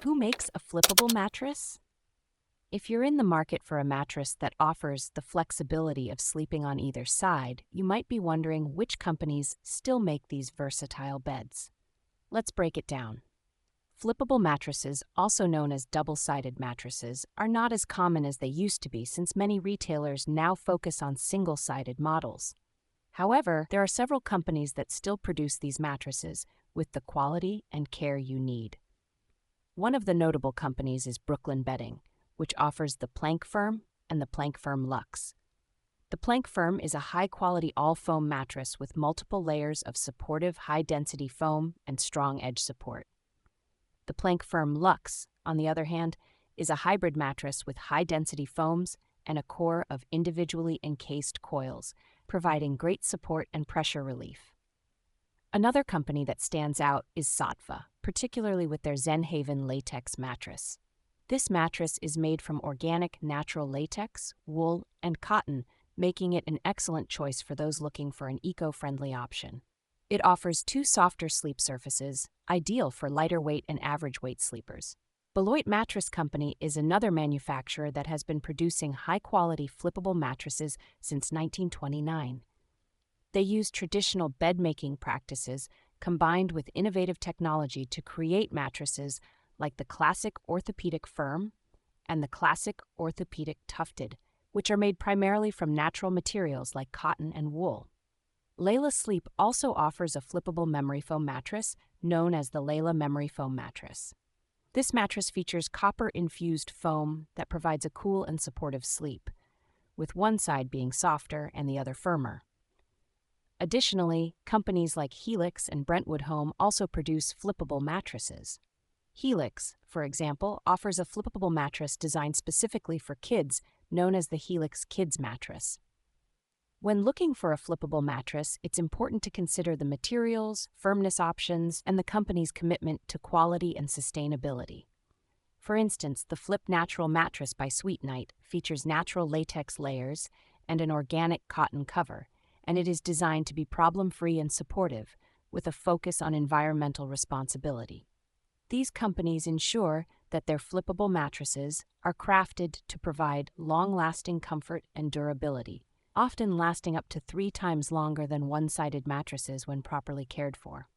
Who makes a flippable mattress? If you're in the market for a mattress that offers the flexibility of sleeping on either side, you might be wondering which companies still make these versatile beds. Let's break it down. Flippable mattresses, also known as double-sided mattresses, are not as common as they used to be since many retailers now focus on single-sided models. However, there are several companies that still produce these mattresses with the quality and care you need. One of the notable companies is Brooklyn Bedding, which offers the Plank Firm and the Plank Firm Luxe. The Plank Firm is a high-quality all-foam mattress with multiple layers of supportive high-density foam and strong edge support. The Plank Firm Luxe, on the other hand, is a hybrid mattress with high-density foams and a core of individually encased coils, providing great support and pressure relief. Another company that stands out is Saatva, particularly with their Zen Haven Latex mattress. This mattress is made from organic natural latex, wool, and cotton, making it an excellent choice for those looking for an eco-friendly option. It offers two softer sleep surfaces, ideal for lighter weight and average weight sleepers. Beloit Mattress Company is another manufacturer that has been producing high-quality flippable mattresses since 1929. They use traditional bed-making practices combined with innovative technology to create mattresses like the classic orthopedic firm and the classic orthopedic tufted, which are made primarily from natural materials like cotton and wool. Layla Sleep also offers a flippable memory foam mattress known as the Layla Memory Foam Mattress. This mattress features copper-infused foam that provides a cool and supportive sleep, with one side being softer and the other firmer. Additionally, companies like Helix and Brentwood Home also produce flippable mattresses. Helix, for example, offers a flippable mattress designed specifically for kids, known as the Helix Kids Mattress. When looking for a flippable mattress, it's important to consider the materials, firmness options, and the company's commitment to quality and sustainability. For instance, the Flip Natural Mattress by Sweet Night features natural latex layers and an organic cotton cover, and it is designed to be problem-free and supportive, with a focus on environmental responsibility. These companies ensure that their flippable mattresses are crafted to provide long-lasting comfort and durability, often lasting up to 3 times longer than one-sided mattresses when properly cared for.